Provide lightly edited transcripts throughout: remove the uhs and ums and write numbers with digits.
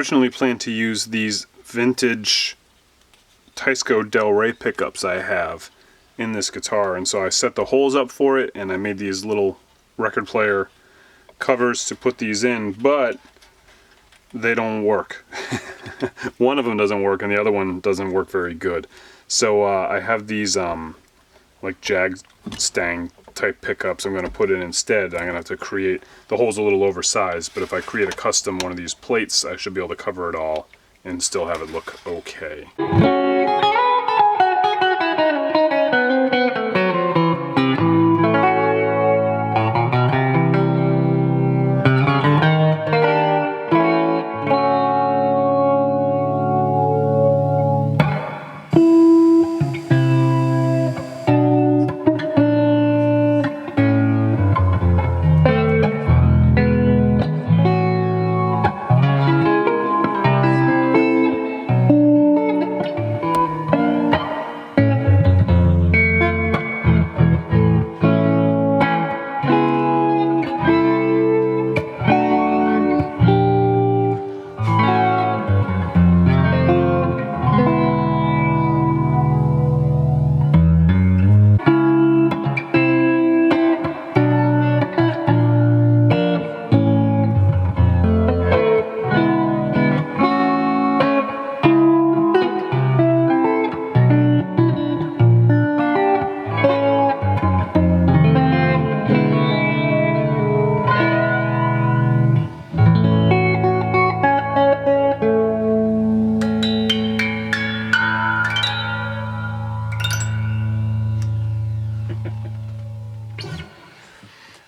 originally planned to use these vintage Teisco Del Rey pickups I have in this guitar, and so I set the holes up for it and I made these little record player covers to put these in, but they don't work. One of them doesn't work and the other one doesn't work very good. So I have these like Jag Stang type pickups I'm going to put in instead. I'm going to have to create, the hole's a little oversized, but if I create a custom one of these plates, I should be able to cover it all and still have it look okay.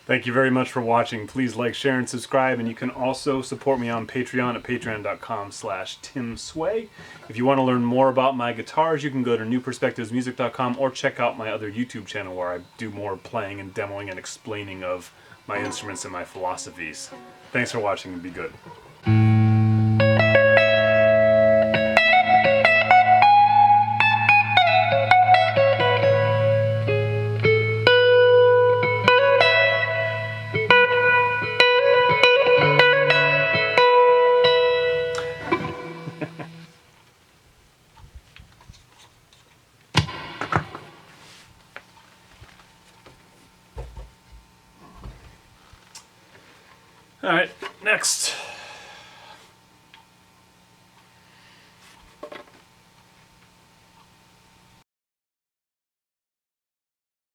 Thank you very much for watching. Please like, share, and subscribe, and you can also support me on Patreon at patreon.com/TimSway. If you want to learn more about my guitars, you can go to newperspectivesmusic.com or check out my other YouTube channel where I do more playing and demoing and explaining of my instruments and my philosophies. Thanks for watching and be good. All right, next.